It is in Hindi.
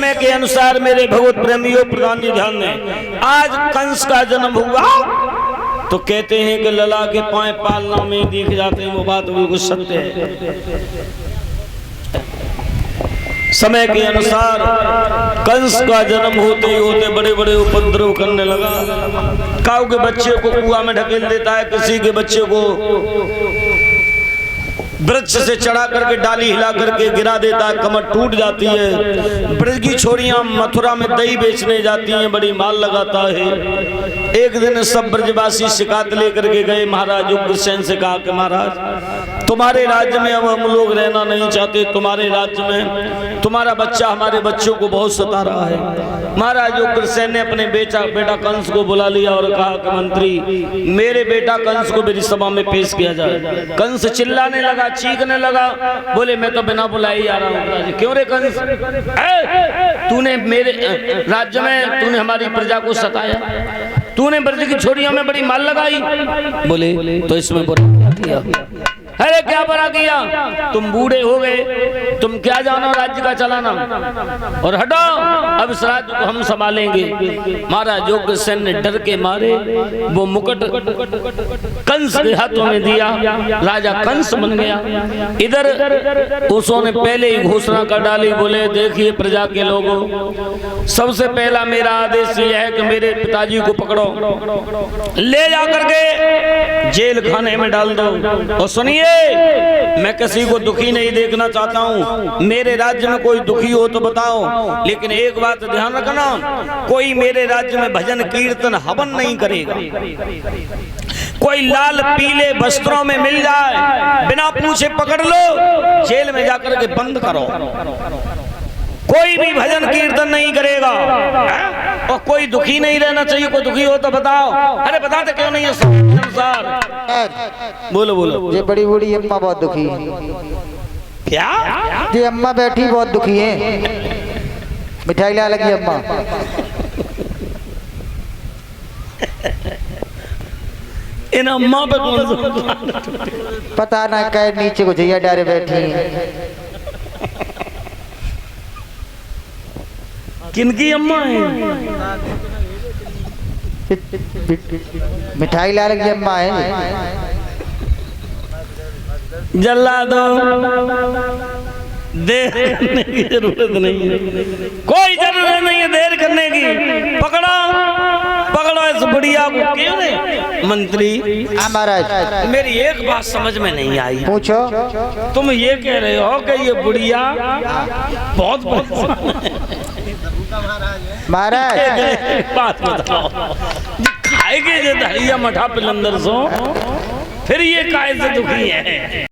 समय के अनुसार मेरे भगवत प्रेमियों प्रधान जी ध्यान दें, आज कंस का जन्म हुआ तो कहते हैं कि लला के पाए पालना में दिख जाते हैं। वो बात बिल्कुल सत्य है। समय के अनुसार कंस का जन्म होते ही होते बड़े बड़े उपद्रव करने लगा। काऊ के बच्चे को कुआं में ढकेल देता है, किसी के बच्चे को वृक्ष से चढ़ा करके डाली हिला करके गिरा देता है, कमर टूट जाती है। ब्रज की छोरियां मथुरा में दही बेचने जाती हैं, बड़ी माल लगाता है। एक दिन सब ब्रजवासी शिकायत लेकर के गए महाराज उग्रसेन से, कहा कि महाराज तुम्हारे राज्य में अब हम लोग रहना नहीं चाहते, तुम्हारे राज्य में तुम्हारा बच्चा हमारे बच्चों को बहुत सता रहा है। महाराज उग्रसेन ने अपने बेटा कंस को बुला लिया और कहा कि मंत्री मेरे बेटा कंस को मेरी सभा में पेश किया जाए। कंस चिल्लाने लगा, चीखने लगा, बोले मैं तो बिना बुलाए ही आ रहा हूँ। क्यों रे कंस, तूने मेरे राज्य में तूने हमारी प्रजा को सताया, तूने ब्रज की छोरियों में बड़ी माल लगाई। बोले तो इसमें बुरा क्या किया? अरे क्या बड़ा किया, तुम बूढ़े हो गए, तुम क्या जानो राज्य का चलाना, और हटो अब इस राज्य को हम संभालेंगे। महाराज उग्रसेन ने डर के मारे वो मुकुट कंस के हाथों में दिया, राजा कंस बन गया। इधर उसने पहले ही घोषणा कर डाली, बोले देखिए प्रजा के लोगों, सबसे पहला मेरा आदेश यह है कि मेरे पिताजी को पकड़ो, ले जाकर के जेल खाने में डाल दो। और सुनिए, मैं किसी को दुखी नहीं देखना चाहता हूँ, मेरे राज्य में कोई दुखी हो तो बताओ, लेकिन एक बात ध्यान रखना, कोई मेरे राज्य में भजन कीर्तन हवन नहीं करेगा। कोई लाल पीले वस्त्रों में मिल जाए, बिना पूछे पकड़ लो, जेल में जाकर के बंद करो। कोई भी भजन कीर्तन नहीं करेगा। और कोई दुखी नहीं रहना चाहिए, कोई दुखी हो तो बताओ। अरे बताते क्यों नहीं है संसार? बोलो बोलो। ये बड़ी बूढ़ी अम्मा बहुत दुखी है। क्या? ये अम्मा बैठी बहुत दुखी है, मिठाई ला लगी अम्मा। इन अम्मा पे कौन पता ना क्या नीचे को जैया डारे बैठी है। किनकी अम्मा है? मिठाई ला लगी अम्मा है। जल्ला दो, देर करने की जरूरत नहीं है, कोई जरूरत नहीं है देर करने की। पकड़ो पकड़ो इस बुढ़िया को। क्यों नहीं मंत्री? महाराज मेरी एक बात समझ में नहीं आई। पूछो। तुम ये कह रहे हो कि ये बुढ़िया बहुत महाराज बात बताओ, खाएगे जो दहिया मठा पिलंदर सो, फिर ये काय से दुखी है?